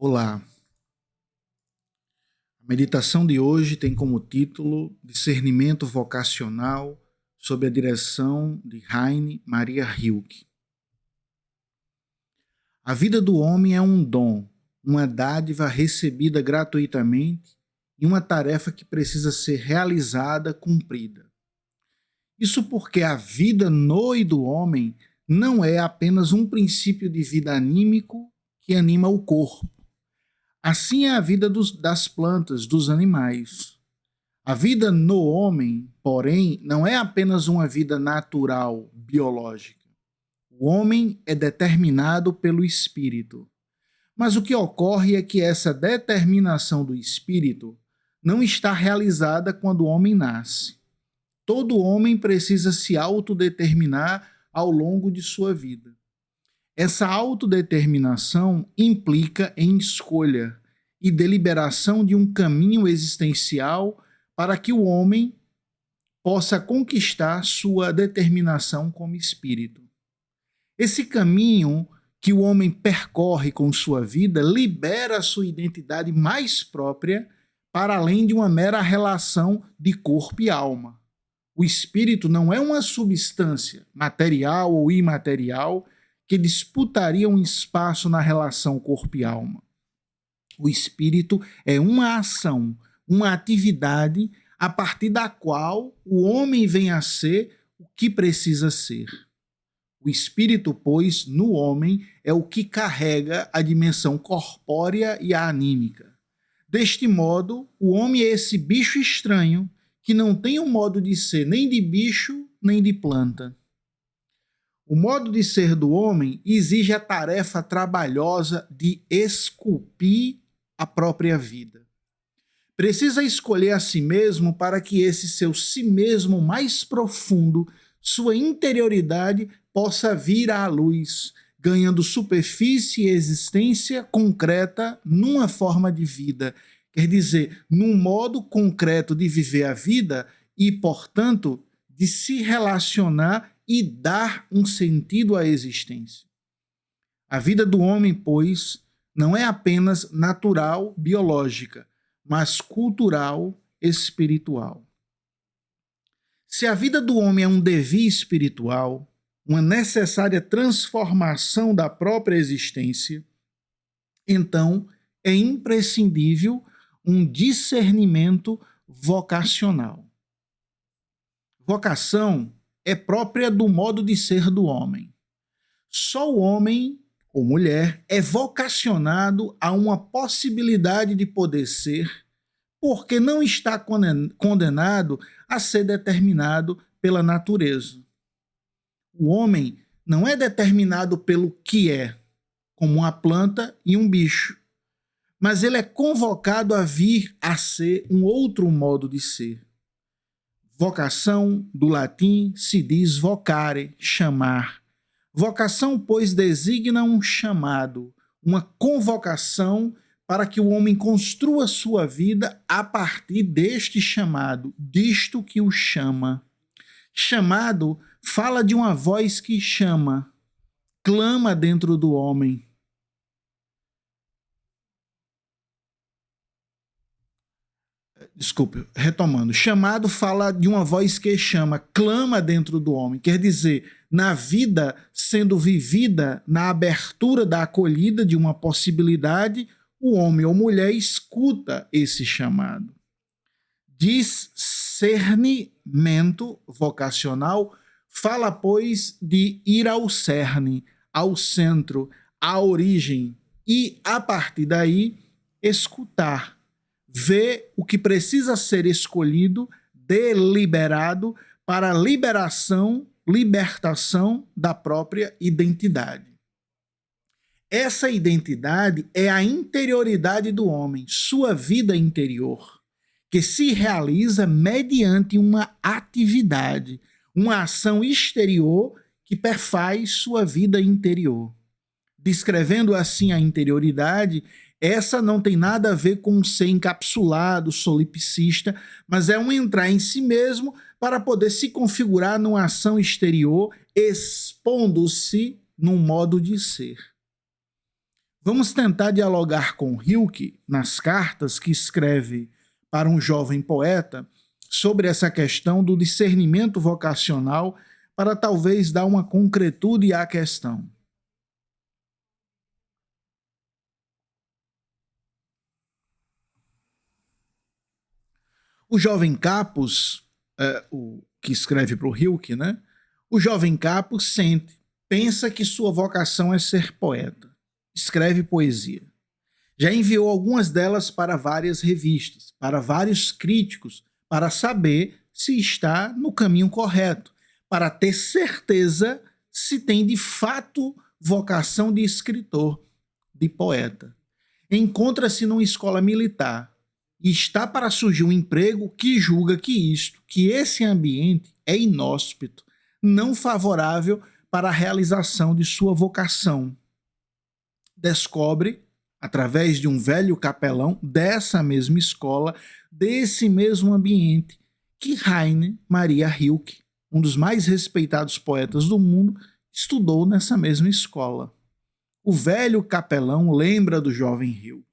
Olá, a meditação de hoje tem como título Discernimento Vocacional sob a direção de Heine Maria Rilke. A vida do homem é um dom, uma dádiva recebida gratuitamente e uma tarefa que precisa ser realizada, cumprida. Isso porque a vida no e do homem não é apenas um princípio de vida anímico que anima o corpo. Assim é a vida das plantas, dos animais. A vida no homem, porém, não é apenas uma vida natural, biológica. O homem é determinado pelo espírito. Mas o que ocorre é que essa determinação do espírito não está realizada quando o homem nasce. Todo homem precisa se autodeterminar ao longo de sua vida. Essa autodeterminação implica em escolha e deliberação de um caminho existencial para que o homem possa conquistar sua determinação como espírito. Esse caminho que o homem percorre com sua vida libera a sua identidade mais própria para além de uma mera relação de corpo e alma. O espírito não é uma substância material ou imaterial que disputaria um espaço na relação corpo e alma. O espírito é uma ação, uma atividade a partir da qual o homem vem a ser o que precisa ser. O espírito, pois, no homem é o que carrega a dimensão corpórea e a anímica. Deste modo, o homem é esse bicho estranho que não tem um modo de ser nem de bicho nem de planta. O modo de ser do homem exige a tarefa trabalhosa de esculpir a própria vida. Precisa escolher a si mesmo para que esse seu si mesmo mais profundo, sua interioridade, possa vir à luz, ganhando superfície e existência concreta numa forma de vida. Quer dizer, num modo concreto de viver a vida e, portanto, de se relacionar e dar um sentido à existência. A vida do homem, pois, não é apenas natural, biológica, mas cultural, espiritual. Se a vida do homem é um devir espiritual, uma necessária transformação da própria existência, então é imprescindível um discernimento vocacional. Vocação é própria do modo de ser do homem. Só o homem ou mulher é vocacionado a uma possibilidade de poder ser, porque não está condenado a ser determinado pela natureza. O homem não é determinado pelo que é, como uma planta e um bicho, mas ele é convocado a vir a ser um outro modo de ser. Vocação, do latim, se diz vocare, chamar. Vocação, pois, designa um chamado, uma convocação para que o homem construa sua vida a partir deste chamado, disto que o chama. Chamado fala de uma voz que chama, clama dentro do homem. Desculpe, retomando. Chamado fala de uma voz que chama, clama dentro do homem. Quer dizer, na vida sendo vivida, na abertura da acolhida de uma possibilidade, o homem ou mulher escuta esse chamado. Discernimento vocacional fala, pois, de ir ao cerne, ao centro, à origem e, a partir daí, escutar. Ver o que precisa ser escolhido, deliberado para a libertação da própria identidade. Essa identidade é a interioridade do homem, sua vida interior, que se realiza mediante uma atividade, uma ação exterior que perfaz sua vida interior. Descrevendo assim a interioridade, essa não tem nada a ver com um ser encapsulado, solipsista, mas é um entrar em si mesmo para poder se configurar numa ação exterior, expondo-se num modo de ser. Vamos tentar dialogar com Hilke nas cartas que escreve para um jovem poeta sobre essa questão do discernimento vocacional para talvez dar uma concretude à questão. O jovem Capus, o que escreve para o Hilke, né? O jovem Capus pensa que sua vocação é ser poeta. Escreve poesia. Já enviou algumas delas para várias revistas, para vários críticos, para saber se está no caminho correto, para ter certeza se tem de fato vocação de escritor, de poeta. Encontra-se numa escola militar e está para surgir um emprego que julga que esse ambiente é inóspito, não favorável para a realização de sua vocação. Descobre, através de um velho capelão dessa mesma escola, desse mesmo ambiente, que Rainer Maria Rilke, um dos mais respeitados poetas do mundo, estudou nessa mesma escola. O velho capelão lembra do jovem Rilke.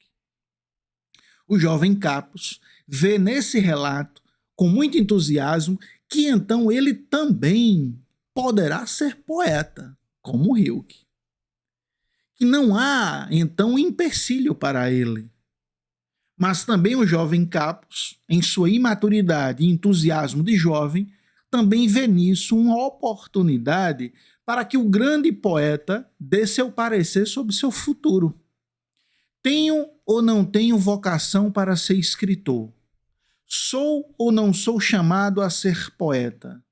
O jovem Capus vê nesse relato, com muito entusiasmo, que então ele também poderá ser poeta, como Rilke. Que não há, então, empecilho para ele. Mas também o jovem Capus, em sua imaturidade e entusiasmo de jovem, também vê nisso uma oportunidade para que o grande poeta dê seu parecer sobre seu futuro. Tenho ou não tenho vocação para ser escritor? Sou ou não sou chamado a ser poeta?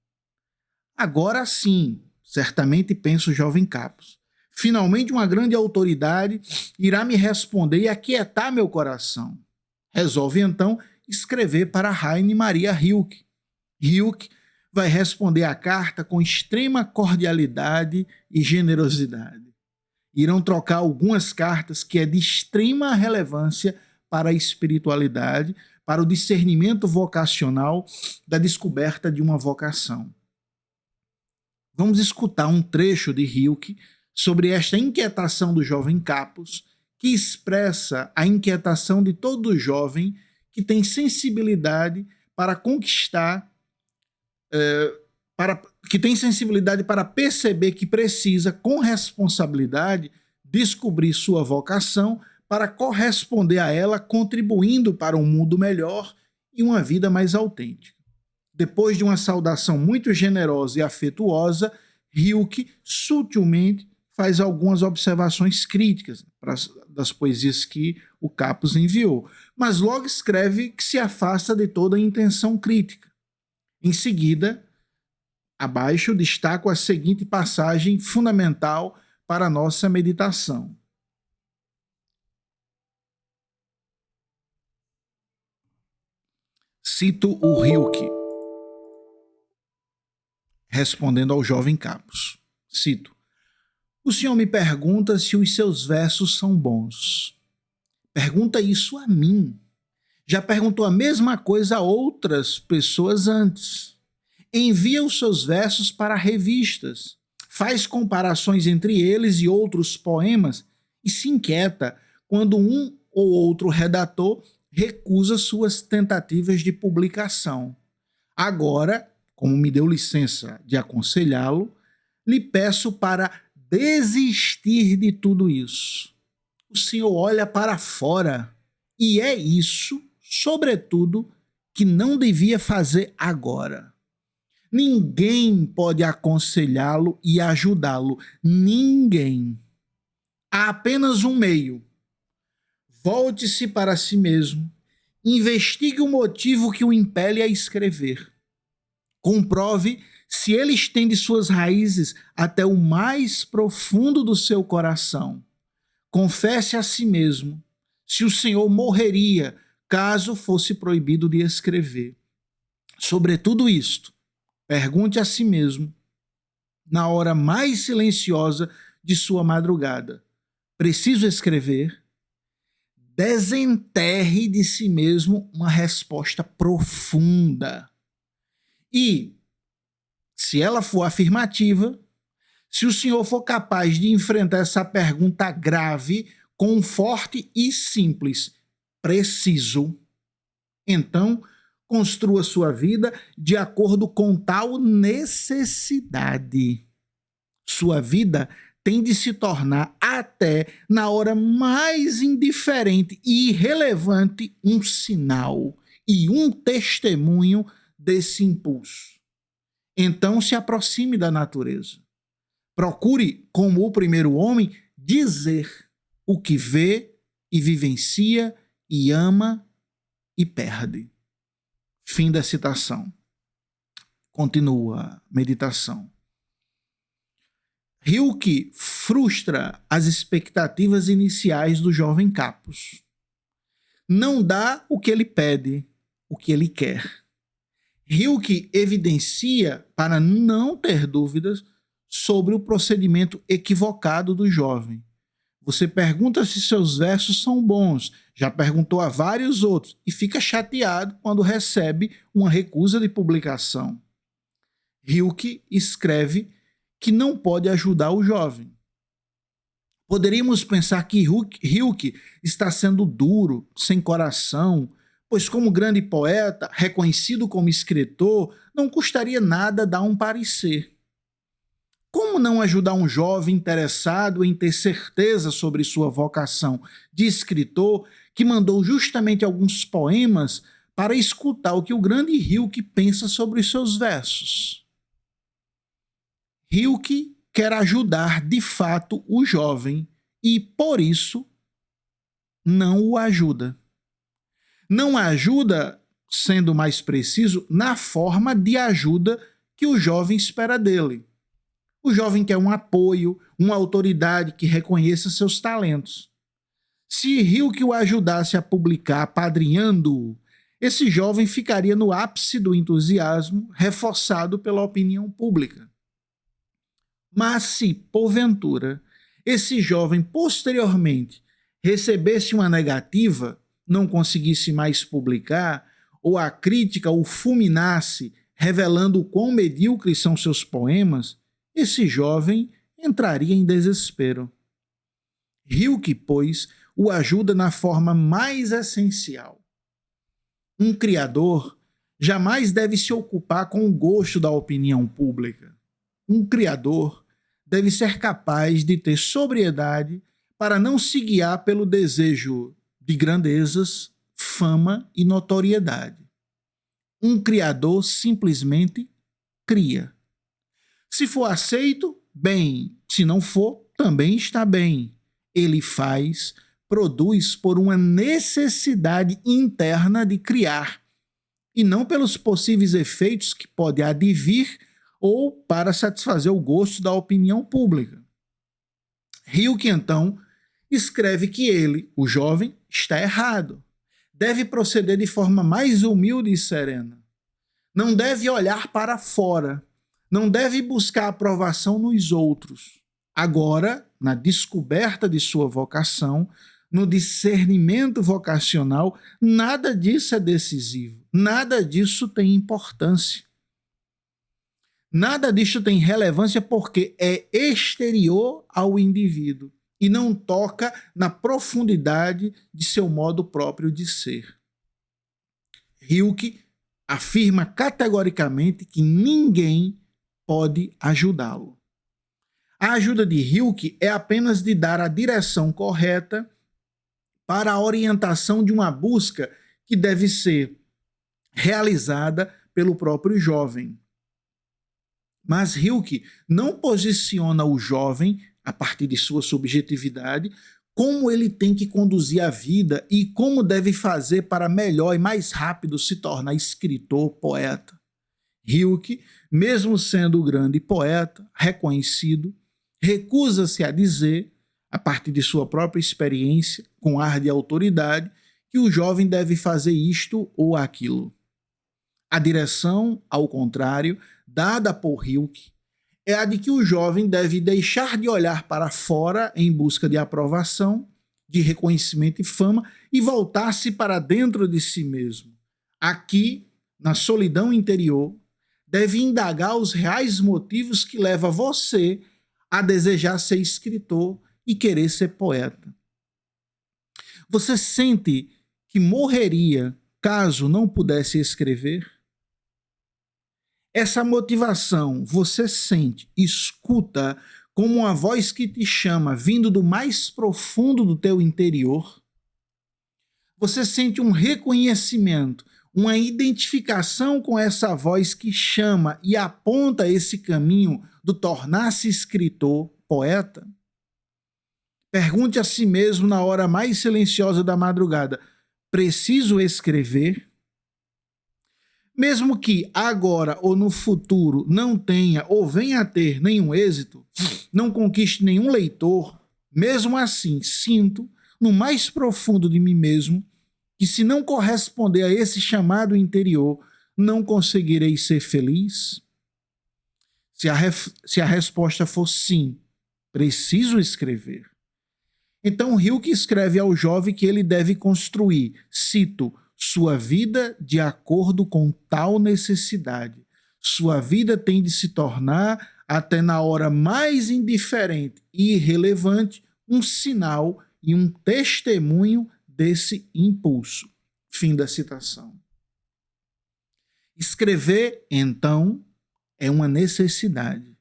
Agora sim, certamente pensa o jovem Capus. Finalmente uma grande autoridade irá me responder e aquietar meu coração. Resolve então escrever para Rainer Maria Rilke. Rilke vai responder a carta com extrema cordialidade e generosidade. Irão trocar algumas cartas que é de extrema relevância para a espiritualidade, para o discernimento vocacional da descoberta de uma vocação. Vamos escutar um trecho de Rilke sobre esta inquietação do jovem Capus, que expressa a inquietação de todo jovem que tem sensibilidade para conquistar, que tem sensibilidade para perceber que precisa, com responsabilidade, descobrir sua vocação para corresponder a ela, contribuindo para um mundo melhor e uma vida mais autêntica. Depois de uma saudação muito generosa e afetuosa, Rilke sutilmente faz algumas observações críticas das poesias que o Capus enviou, mas logo escreve que se afasta de toda intenção crítica. Em seguida, abaixo, destaco a seguinte passagem fundamental para a nossa meditação. Cito o Rilke, respondendo ao jovem Capus. Cito: o senhor me pergunta se os seus versos são bons. Pergunta isso a mim. Já perguntou a mesma coisa a outras pessoas antes. Envia os seus versos para revistas, faz comparações entre eles e outros poemas e se inquieta quando um ou outro redator recusa suas tentativas de publicação. Agora, como me deu licença de aconselhá-lo, lhe peço para desistir de tudo isso. O senhor olha para fora e é isso, sobretudo, que não devia fazer agora. Ninguém pode aconselhá-lo e ajudá-lo. Ninguém. Há apenas um meio. Volte-se para si mesmo. Investigue o motivo que o impele a escrever. Comprove se ele estende suas raízes até o mais profundo do seu coração. Confesse a si mesmo se o Senhor morreria caso fosse proibido de escrever. Sobre tudo isto, pergunte a si mesmo, na hora mais silenciosa de sua madrugada: preciso escrever? Desenterre de si mesmo uma resposta profunda. E, se ela for afirmativa, se o senhor for capaz de enfrentar essa pergunta grave com um forte e simples preciso, então construa sua vida de acordo com tal necessidade. Sua vida tem de se tornar, até na hora mais indiferente e irrelevante, um sinal e um testemunho desse impulso. Então se aproxime da natureza. Procure, como o primeiro homem, dizer o que vê e vivencia e ama e perde. Fim da citação. Continua a meditação. Rilke frustra as expectativas iniciais do jovem Capus. Não dá o que ele pede, o que ele quer. Rilke evidencia, para não ter dúvidas, sobre o procedimento equivocado do jovem. Você pergunta se seus versos são bons, já perguntou a vários outros e fica chateado quando recebe uma recusa de publicação. Rilke escreve que não pode ajudar o jovem. Poderíamos pensar que Rilke está sendo duro, sem coração, pois como grande poeta, reconhecido como escritor, não custaria nada dar um parecer. Como não ajudar um jovem interessado em ter certeza sobre sua vocação de escritor, que mandou justamente alguns poemas para escutar o que o grande Rilke pensa sobre os seus versos? Rilke quer ajudar de fato o jovem e, por isso, não o ajuda. Não ajuda, sendo mais preciso, na forma de ajuda que o jovem espera dele. O jovem quer um apoio, uma autoridade que reconheça seus talentos. Se Rilke o ajudasse a publicar apadrinhando-o, esse jovem ficaria no ápice do entusiasmo, reforçado pela opinião pública. Mas se, porventura, esse jovem posteriormente recebesse uma negativa, não conseguisse mais publicar, ou a crítica o fulminasse, revelando o quão medíocres são seus poemas, esse jovem entraria em desespero. Rilke, pois, o ajuda na forma mais essencial. Um criador jamais deve se ocupar com o gosto da opinião pública. Um criador deve ser capaz de ter sobriedade para não se guiar pelo desejo de grandezas, fama e notoriedade. Um criador simplesmente cria. Se for aceito, bem. Se não for, também está bem. Ele faz, produz por uma necessidade interna de criar, e não pelos possíveis efeitos que pode advir ou para satisfazer o gosto da opinião pública. Rilke, então, escreve que ele, o jovem, está errado. Deve proceder de forma mais humilde e serena. Não deve olhar para fora. Não deve buscar aprovação nos outros. Agora, na descoberta de sua vocação, no discernimento vocacional, nada disso é decisivo. Nada disso tem importância. Nada disso tem relevância porque é exterior ao indivíduo e não toca na profundidade de seu modo próprio de ser. Rilke afirma categoricamente que ninguém pode ajudá-lo. A ajuda de Rilke é apenas de dar a direção correta para a orientação de uma busca que deve ser realizada pelo próprio jovem. Mas Rilke não posiciona o jovem, a partir de sua subjetividade, como ele tem que conduzir a vida e como deve fazer para melhor e mais rápido se tornar escritor, poeta. Rilke, mesmo sendo o grande poeta, reconhecido, recusa-se a dizer, a partir de sua própria experiência, com ar de autoridade, que o jovem deve fazer isto ou aquilo. A direção, ao contrário, dada por Rilke, é a de que o jovem deve deixar de olhar para fora em busca de aprovação, de reconhecimento e fama e voltar-se para dentro de si mesmo. Aqui, na solidão interior, deve indagar os reais motivos que levam você a desejar ser escritor e querer ser poeta. Você sente que morreria caso não pudesse escrever? Essa motivação você sente, escuta como uma voz que te chama, vindo do mais profundo do teu interior? Você sente um reconhecimento, uma identificação com essa voz que chama e aponta esse caminho do tornar-se escritor, poeta? Pergunte a si mesmo na hora mais silenciosa da madrugada: preciso escrever? Mesmo que agora ou no futuro não tenha ou venha a ter nenhum êxito, não conquiste nenhum leitor, mesmo assim sinto, no mais profundo de mim mesmo, que se não corresponder a esse chamado interior, não conseguirei ser feliz? Se a resposta for sim, preciso escrever. Então Hilke escreve ao jovem que ele deve construir, cito, sua vida de acordo com tal necessidade. Sua vida tem de se tornar, até na hora mais indiferente e irrelevante, um sinal e um testemunho desse impulso. Fim da citação. Escrever, então, é uma necessidade.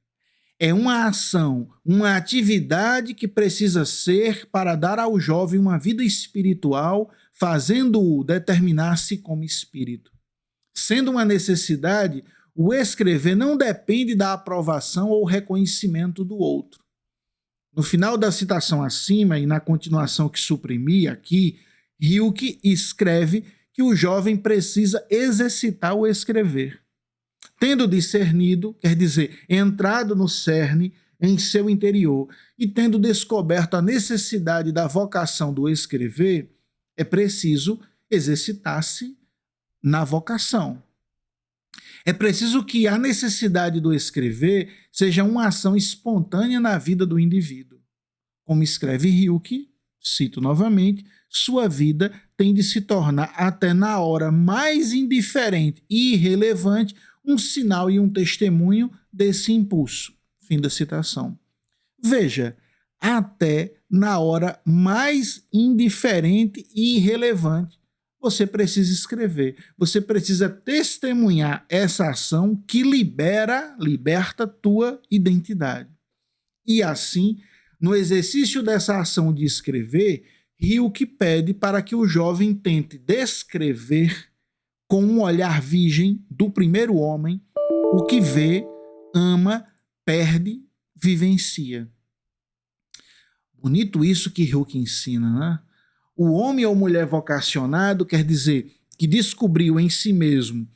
É uma ação, uma atividade que precisa ser para dar ao jovem uma vida espiritual, fazendo-o determinar-se como espírito. Sendo uma necessidade, o escrever não depende da aprovação ou reconhecimento do outro. No final da citação acima e na continuação que suprimi aqui, Hilke escreve que o jovem precisa exercitar o escrever. Tendo discernido, quer dizer, entrado no cerne em seu interior e tendo descoberto a necessidade da vocação do escrever, é preciso exercitar-se na vocação. É preciso que a necessidade do escrever seja uma ação espontânea na vida do indivíduo. Como escreve Hilke, cito novamente, sua vida tem de se tornar, até na hora mais indiferente e irrelevante, um sinal e um testemunho desse impulso. Fim da citação. Veja, até na hora mais indiferente e irrelevante, você precisa escrever. Você precisa testemunhar essa ação que liberta tua identidade. E assim, no exercício dessa ação de escrever, Hilke pede para que o jovem tente descrever com um olhar virgem do primeiro homem o que vê, ama, perde, vivencia. Bonito isso que Hilke ensina, né? O homem ou mulher vocacionado quer dizer que descobriu em si mesmo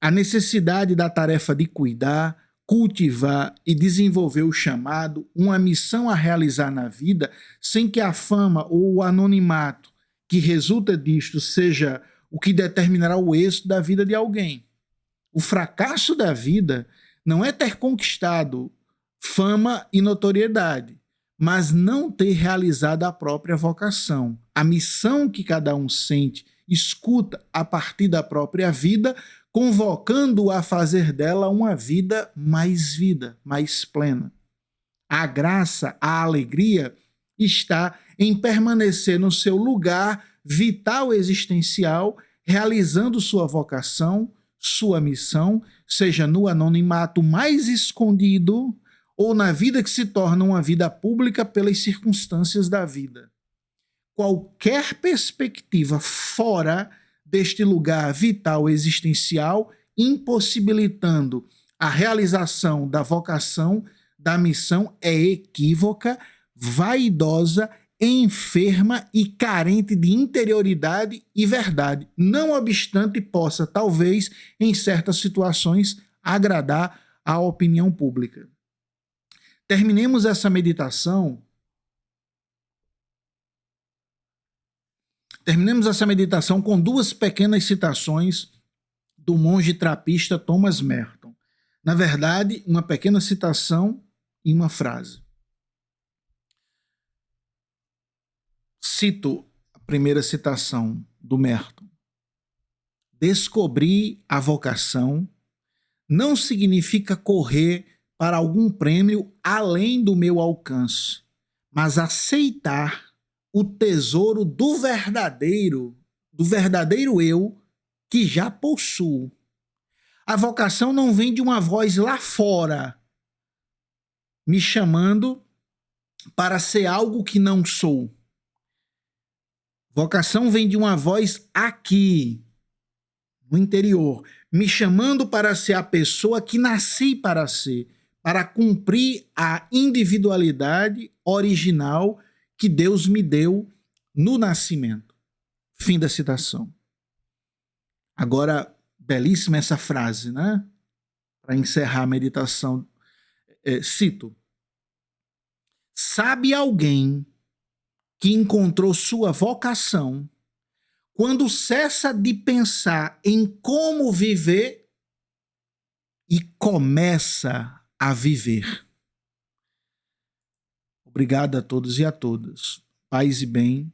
a necessidade da tarefa de cuidar, cultivar e desenvolver o chamado, uma missão a realizar na vida, sem que a fama ou o anonimato que resulta disto seja o que determinará o êxito da vida de alguém. O fracasso da vida não é ter conquistado fama e notoriedade, mas não ter realizado a própria vocação. A missão que cada um sente, escuta a partir da própria vida, convocando-o a fazer dela uma vida, mais plena. A graça, a alegria está em permanecer no seu lugar vital existencial, realizando sua vocação, sua missão, seja no anonimato mais escondido ou na vida que se torna uma vida pública pelas circunstâncias da vida. Qualquer perspectiva fora deste lugar vital existencial, impossibilitando a realização da vocação, da missão, é equívoca, vaidosa, enferma e carente de interioridade e verdade, não obstante possa, talvez, em certas situações, agradar à opinião pública. Terminemos essa meditação. Com duas pequenas citações do monge trapista Thomas Merton. Na verdade, uma pequena citação e uma frase. Cito a primeira citação do Merton. Descobrir a vocação não significa correr para algum prêmio além do meu alcance, mas aceitar o tesouro do verdadeiro eu que já possuo. A vocação não vem de uma voz lá fora me chamando para ser algo que não sou. Vocação vem de uma voz aqui, no interior, me chamando para ser a pessoa que nasci para ser, para cumprir a individualidade original que Deus me deu no nascimento. Fim da citação. Agora, belíssima essa frase, né? Para encerrar a meditação, cito: sabe alguém que encontrou sua vocação quando cessa de pensar em como viver e começa a viver. Obrigado a todos e a todas. Paz e bem.